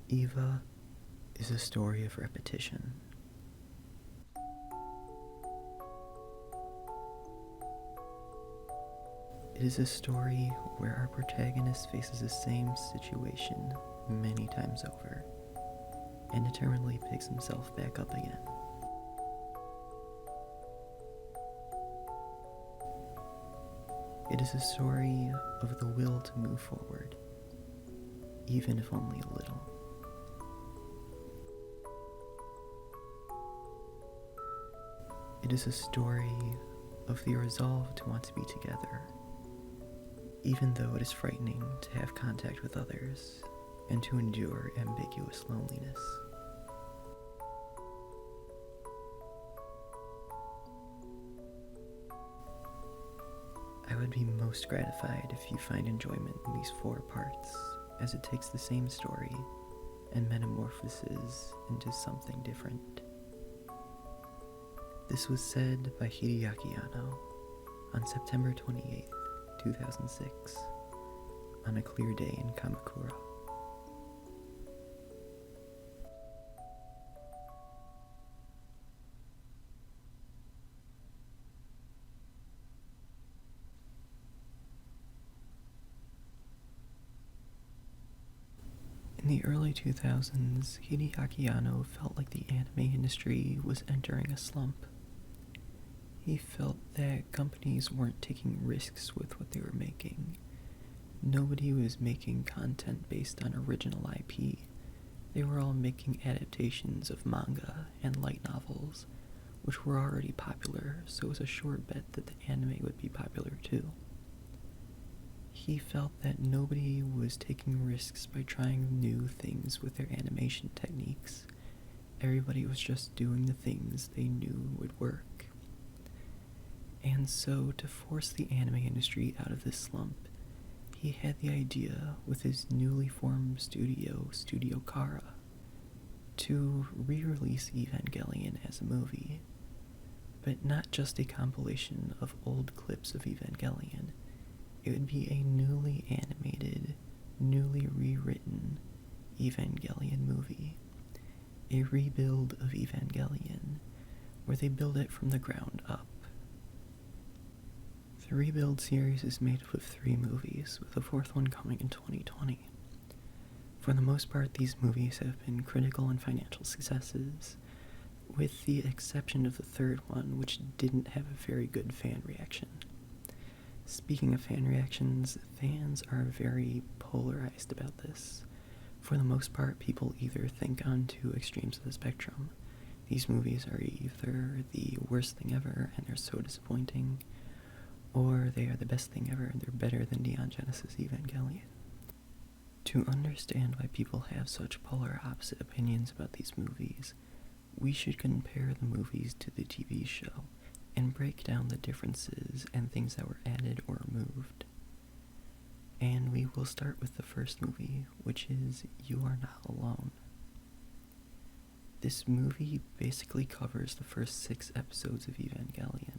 Eva is a story of repetition. It is a story where our protagonist faces the same situation many times over and determinedly picks himself back up again. It is a story of the will to move forward, even if only a little. It is a story of the resolve to want to be together, even though it is frightening to have contact with others and to endure ambiguous loneliness. I would be most gratified if you find enjoyment in these 4 parts, as it takes the same story and metamorphoses into something different. This was said by Hideaki Anno on September 28th, 2006, on a clear day in Kamakura. In the early 2000s, Hideaki Anno felt like the anime industry was entering a slump. He felt that companies weren't taking risks with what they were making. Nobody was making content based on original IP. They were all making adaptations of manga and light novels, which were already popular, so it was a sure bet that the anime would be popular too. He felt that nobody was taking risks by trying new things with their animation techniques. Everybody was just doing the things they knew would work. And so, to force the anime industry out of this slump, he had the idea with his newly formed studio, Studio Kara, to re-release Evangelion as a movie. But not just a compilation of old clips of Evangelion. It would be a newly animated, newly rewritten Evangelion movie. A rebuild of Evangelion, where they build it from the ground up. The rebuild series is made up of 3 movies, with the 4th one coming in 2020. For the most part, these movies have been critical and financial successes, with the exception of the 3rd one, which didn't have a very good fan reaction. Speaking of fan reactions, fans are very polarized about this. For the most part, people either think on 2 extremes of the spectrum. These movies are either the worst thing ever and they're so disappointing, or they are the best thing ever and they're better than Neon Genesis Evangelion. To understand why people have such polar opposite opinions about these movies, we should compare the movies to the TV show and break down the differences and things that were added or removed. And we will start with the first movie, which is You Are Not Alone. This movie basically covers the first 6 episodes of Evangelion,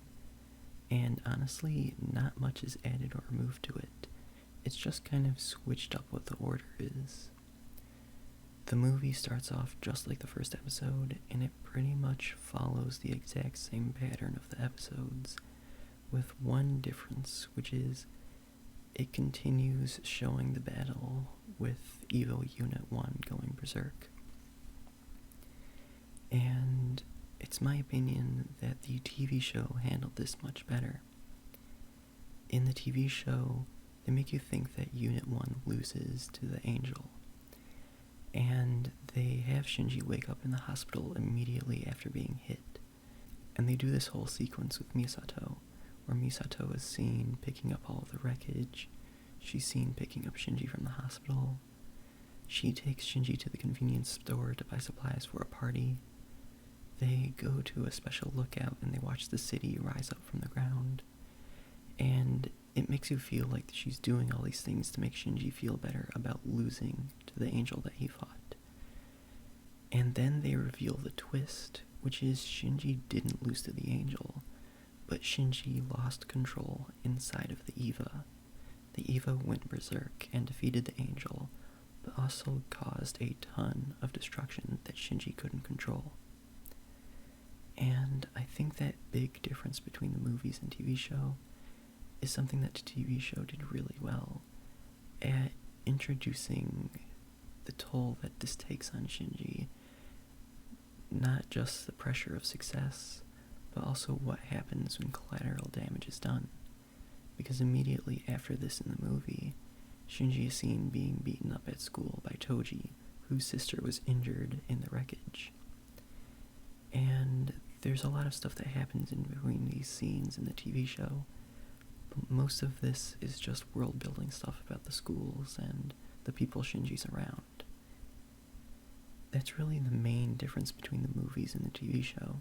and honestly, not much is added or removed to it. It's just kind of switched up what the order is. The movie starts off just like the first episode, and it pretty much follows the exact same pattern of the episodes, with one difference, which is it continues showing the battle with Evo Unit 1 going berserk. And it's my opinion that the TV show handled this much better. In the TV show, they make you think that Unit 1 loses to the Angel, and they have Shinji wake up in the hospital immediately after being hit. And they do this whole sequence with Misato, where Misato is seen picking up all of the wreckage. She's seen picking up Shinji from the hospital. She takes Shinji to the convenience store to buy supplies for a party. They go to a special lookout and they watch the city rise up from the ground. And it makes you feel like she's doing all these things to make Shinji feel better about losing to the Angel that he fought. And then they reveal the twist, which is Shinji didn't lose to the Angel, but Shinji lost control inside of the Eva. The Eva went berserk and defeated the Angel, but also caused a ton of destruction that Shinji couldn't control. And I think that big difference between the movies and TV show is something that the TV show did really well at introducing the toll that this takes on Shinji. Not just the pressure of success, but also what happens when collateral damage is done. Because immediately after this in the movie, Shinji is seen being beaten up at school by Toji, whose sister was injured in the wreckage. And there's a lot of stuff that happens in between these scenes in the TV show, but most of this is just world-building stuff about the schools and the people Shinji's around. That's really the main difference between the movies and the TV show,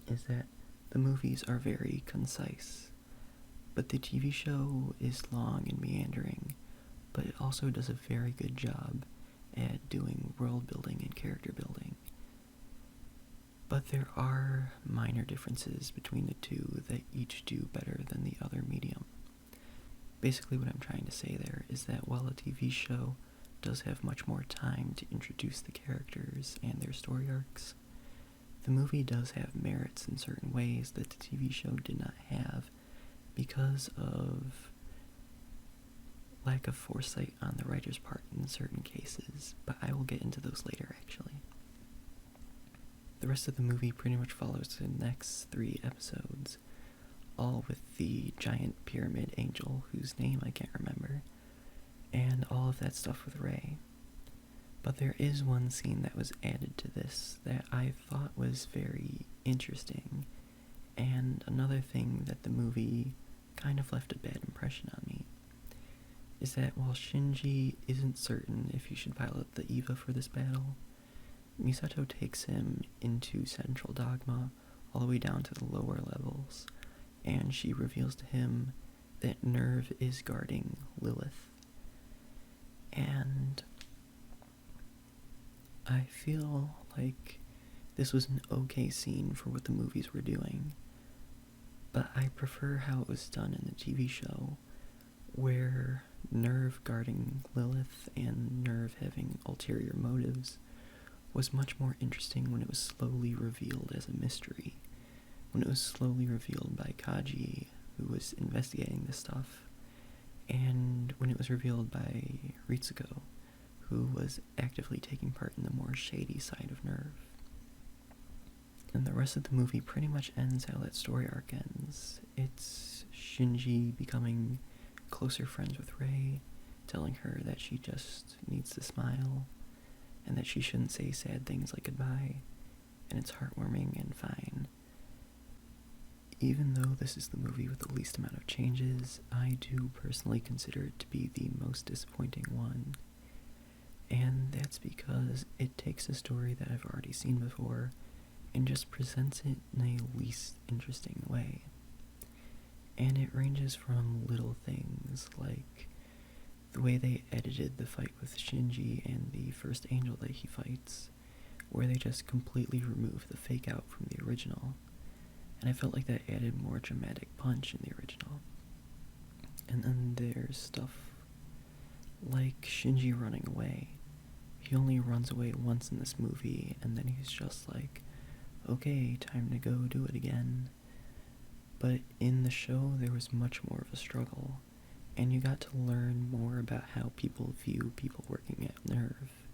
is that the movies are very concise, but the TV show is long and meandering, but it also does a very good job at doing world building and character building. But there are minor differences between the two that each do better than the other medium. Basically what I'm trying to say there is that while a TV show does have much more time to introduce the characters and their story arcs, the movie does have merits in certain ways that the TV show did not have because of lack of foresight on the writer's part in certain cases, but I will get into those later actually. The rest of the movie pretty much follows the next 3 episodes, all with the giant pyramid angel whose name I can't remember, and all of that stuff with Rei. But there is one scene that was added to this that I thought was very interesting, and another thing that the movie kind of left a bad impression on me, is that while Shinji isn't certain if he should pilot the Eva for this battle, Misato takes him into Central Dogma all the way down to the lower levels, and she reveals to him that Nerve is guarding Lilith. And I feel like this was an okay scene for what the movies were doing, but I prefer how it was done in the TV show, where Nerve guarding Lilith and Nerve having ulterior motives was much more interesting when it was slowly revealed as a mystery, when it was slowly revealed by Kaji, who was investigating this stuff, and when it was revealed by Ritsuko, who was actively taking part in the more shady side of Nerve. And the rest of the movie pretty much ends how that story arc ends. It's Shinji becoming closer friends with Rei, telling her that she just needs to smile, and that she shouldn't say sad things like goodbye, and it's heartwarming and fine. Even though this is the movie with the least amount of changes, I do personally consider it to be the most disappointing one. And that's because it takes a story that I've already seen before and just presents it in a least interesting way. And it ranges from little things like the way they edited the fight with Shinji and the first angel that he fights, where they just completely remove the fake out from the original. And I felt like that added more dramatic punch in the original. And then there's stuff like Shinji running away. He only runs away once in this movie, and then he's just like, okay, time to go do it again. But in the show, there was much more of a struggle, and you got to learn more about how people view people working at Nerve.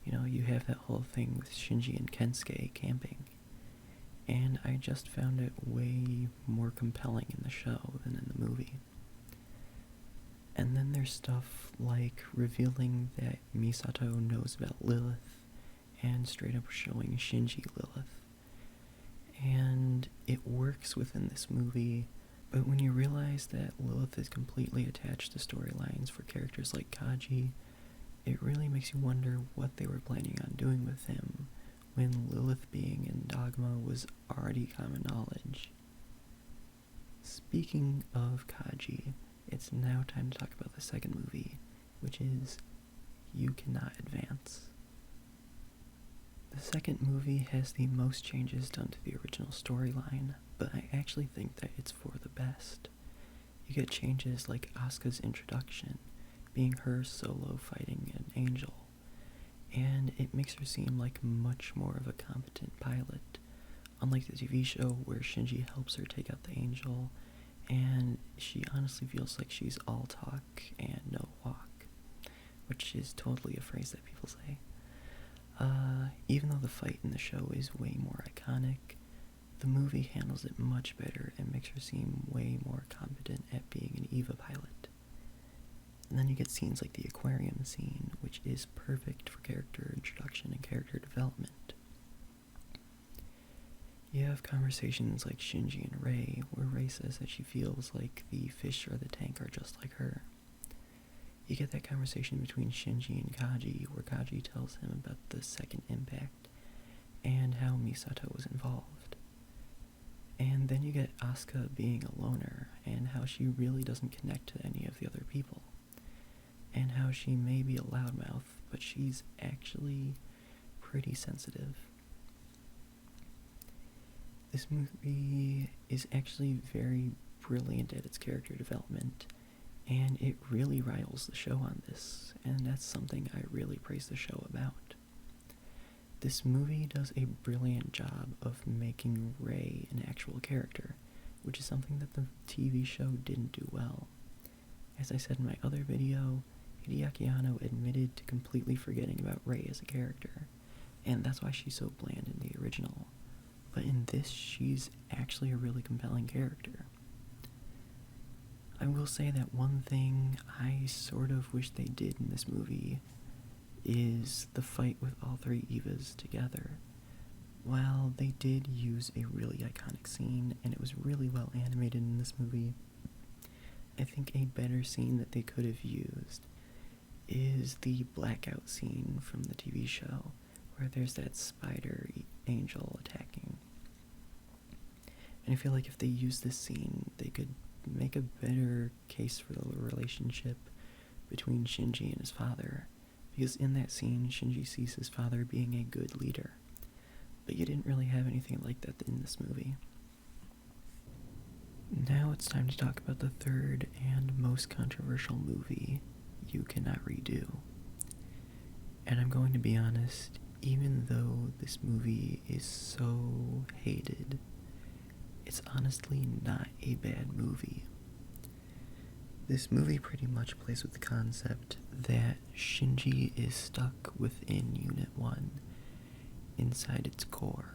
You know, you have that whole thing with Shinji and Kensuke camping, and I just found it way more compelling in the show than in the movie. And then there's stuff like revealing that Misato knows about Lilith, and straight up showing Shinji Lilith. And it works within this movie, but when you realize that Lilith is completely attached to storylines for characters like Kaji, it really makes you wonder what they were planning on doing with him, when Lilith being in Dogma was already common knowledge. Speaking of Kaji, it's now time to talk about the second movie, which is You Cannot Advance. The second movie has the most changes done to the original storyline, but I actually think that it's for the best. You get changes like Asuka's introduction, being her solo fighting an angel, and it makes her seem like much more of a competent pilot, unlike the TV show where Shinji helps her take out the angel, and she honestly feels like she's all talk and no walk, which is totally a phrase that people say. Even though the fight in the show is way more iconic, the movie handles it much better and makes her seem way more competent at being an EVA pilot. And then you get scenes like the aquarium scene, which is perfect for character introduction and character development. You have conversations like Shinji and Rei, where Rei says that she feels like the fish or the tank are just like her. You get that conversation between Shinji and Kaji, where Kaji tells him about the second impact and how Misato was involved. And then you get Asuka being a loner, and how she really doesn't connect to any of the other people. And how she may be a loudmouth, but she's actually pretty sensitive. This movie is actually very brilliant at its character development, and it really rivals the show on this, and that's something I really praise the show about. This movie does a brilliant job of making Rei an actual character, which is something that the TV show didn't do well. As I said in my other video, Hideaki Anno admitted to completely forgetting about Rei as a character, and that's why she's so bland in the original. But in this, she's actually a really compelling character. I will say that one thing I sort of wish they did in this movie is the fight with all three Evas together. While they did use a really iconic scene, and it was really well animated in this movie, I think a better scene that they could have used is the blackout scene from the TV show, where there's that spider angel attacking. And I feel like if they used this scene, they could make a better case for the relationship between Shinji and his father, because in that scene, Shinji sees his father being a good leader, but you didn't really have anything like that in this movie. Now it's time to talk about the third and most controversial movie you cannot redo. And I'm going to be honest, even though this movie is so hated, it's honestly not a bad movie. This movie pretty much plays with the concept that Shinji is stuck within Unit 1, inside its core,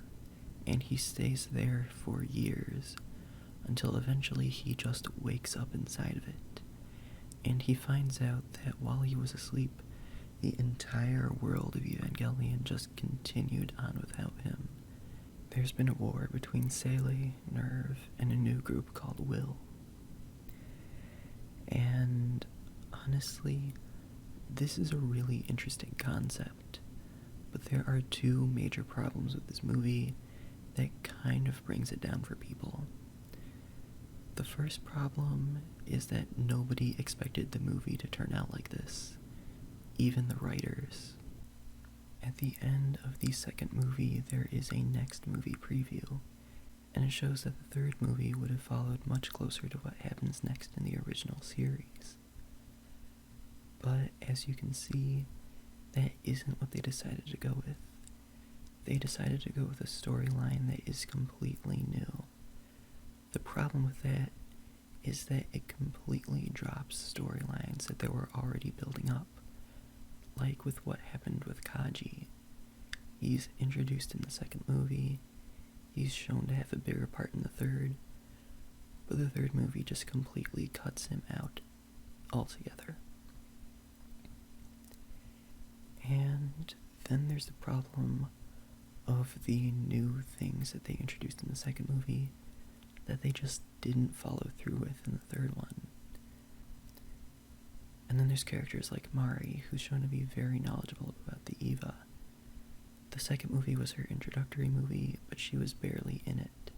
and he stays there for years, until eventually he just wakes up inside of it, and he finds out that while he was asleep, the entire world of Evangelion just continued on without him. There's been a war between Seele, Nerve, and a new group called Will. And honestly, this is a really interesting concept, but there are two major problems with this movie that kind of brings it down for people. The first problem is that nobody expected the movie to turn out like this, even the writers. At the end of the second movie, there is a next movie preview, and it shows that the third movie would have followed much closer to what happens next in the original series. But as you can see, that isn't what they decided to go with. They decided to go with a storyline that is completely new. The problem with that is that it completely drops storylines that they were already building up. Like with what happened with Kaji. He's introduced in the second movie, he's shown to have a bigger part in the third, but the third movie just completely cuts him out altogether. And then there's the problem of the new things that they introduced in the second movie that they just didn't follow through with in the third one. And then there's characters like Mari, who's shown to be very knowledgeable about the EVA. The second movie was her introductory movie, but she was barely in it.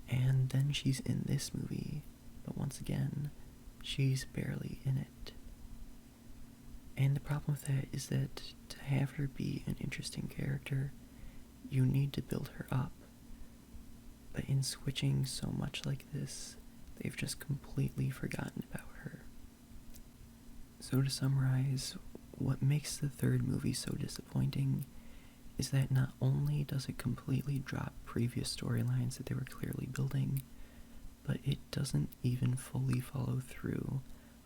And then she's in this movie, but once again, she's barely in it. And the problem with that is that to have her be an interesting character, you need to build her up. But in switching so much like this, they've just completely forgotten about her. So to summarize, what makes the third movie so disappointing is that not only does it completely drop previous storylines that they were clearly building, but it doesn't even fully follow through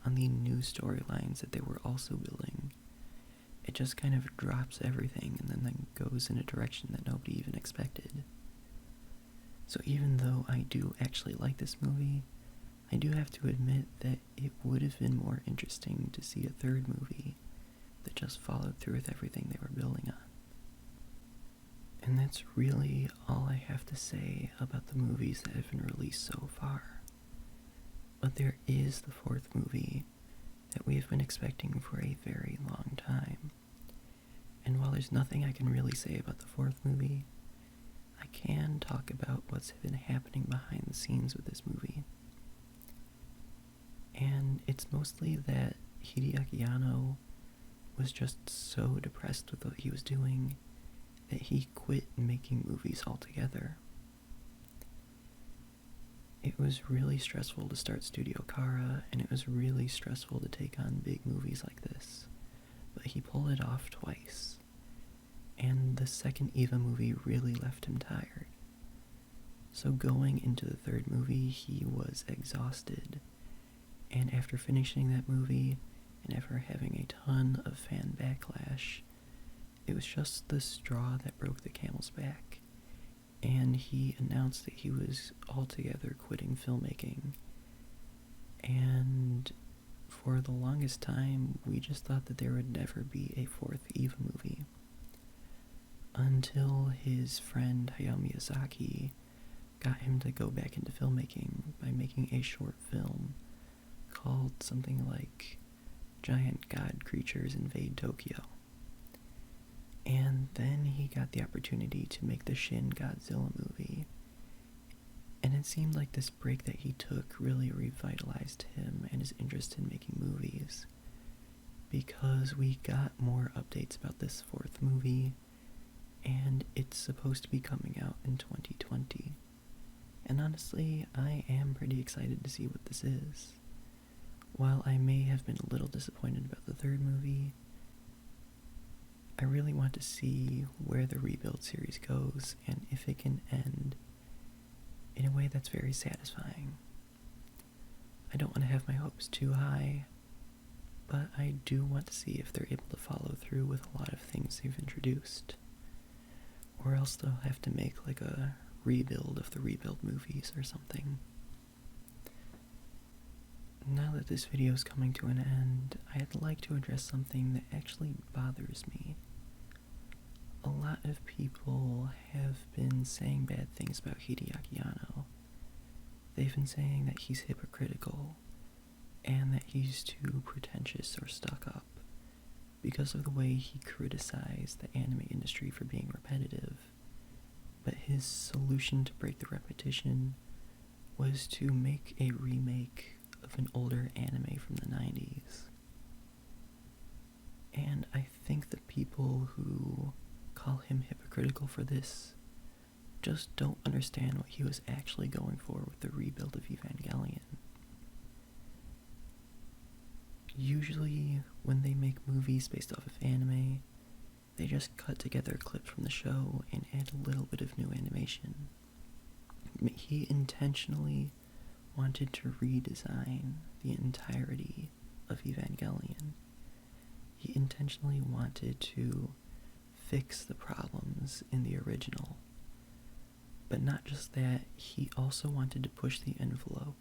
on the new storylines that they were also building. It just kind of drops everything and then goes in a direction that nobody even expected. So even though I do actually like this movie, I do have to admit that it would have been more interesting to see a third movie that just followed through with everything they were building on. And that's really all I have to say about the movies that have been released so far. But there is the fourth movie that we have been expecting for a very long time. And while there's nothing I can really say about the fourth movie, I can talk about what's been happening behind the scenes with this movie. And it's mostly that Anno was just so depressed with what he was doing that he quit making movies altogether. It was really stressful to start Studio Kara, and it was really stressful to take on big movies like this, but he pulled it off twice, and the second Eva movie really left him tired. So going into the third movie, he was exhausted, and after finishing that movie, and after having a ton of fan backlash, it was just the straw that broke the camel's back, and he announced that he was altogether quitting filmmaking. And for the longest time, we just thought that there would never be a fourth Eva movie, until his friend Hayao Miyazaki got him to go back into filmmaking by making a short film called something like Giant God Creatures Invade Tokyo. And then he got the opportunity to make the Shin Godzilla movie. And it seemed like this break that he took really revitalized him and his interest in making movies, because we got more updates about this fourth movie, and it's supposed to be coming out in 2020. And honestly, I am pretty excited to see what this is. While I may have been a little disappointed about the third movie, I really want to see where the Rebuild series goes and if it can end in a way that's very satisfying. I don't want to have my hopes too high, but I do want to see if they're able to follow through with a lot of things they've introduced. Or else they'll have to make like a rebuild of the Rebuild movies or something. Now that this video is coming to an end, I'd like to address something that actually bothers me. A lot of people have been saying bad things about Anno. They've been saying that he's hypocritical, and that he's too pretentious or stuck up, because of the way he criticized the anime industry for being repetitive. But his solution to break the repetition was to make a remake of an older anime from the 90s. And I think the people who call him hypocritical for this just don't understand what he was actually going for with the rebuild of Evangelion. Usually, when they make movies based off of anime, they just cut together clips from the show and add a little bit of new animation. He intentionally wanted to redesign the entirety of Evangelion. He intentionally wanted to fix the problems in the original. But not just that, he also wanted to push the envelope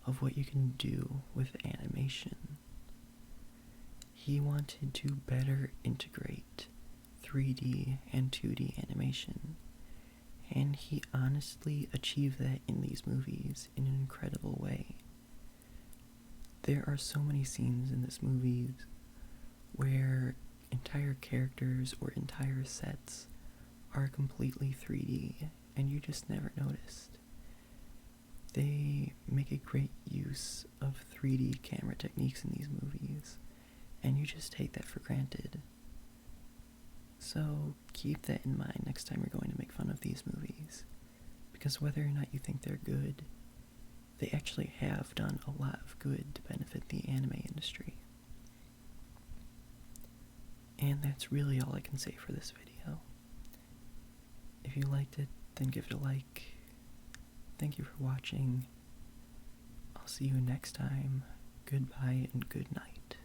of what you can do with animation. He wanted to better integrate 3D and 2D animation, and he honestly achieved that in these movies in an incredible way. There are so many scenes in this movie where entire characters or entire sets are completely 3D, and you just never noticed. They make a great use of 3D camera techniques in these movies, and you just take that for granted. So keep that in mind next time you're going to make fun of these movies, because whether or not you think they're good, they actually have done a lot of good to benefit the anime industry. And that's really all I can say for this video. If you liked it, then give it a like. Thank you for watching. I'll see you next time. Goodbye and good night.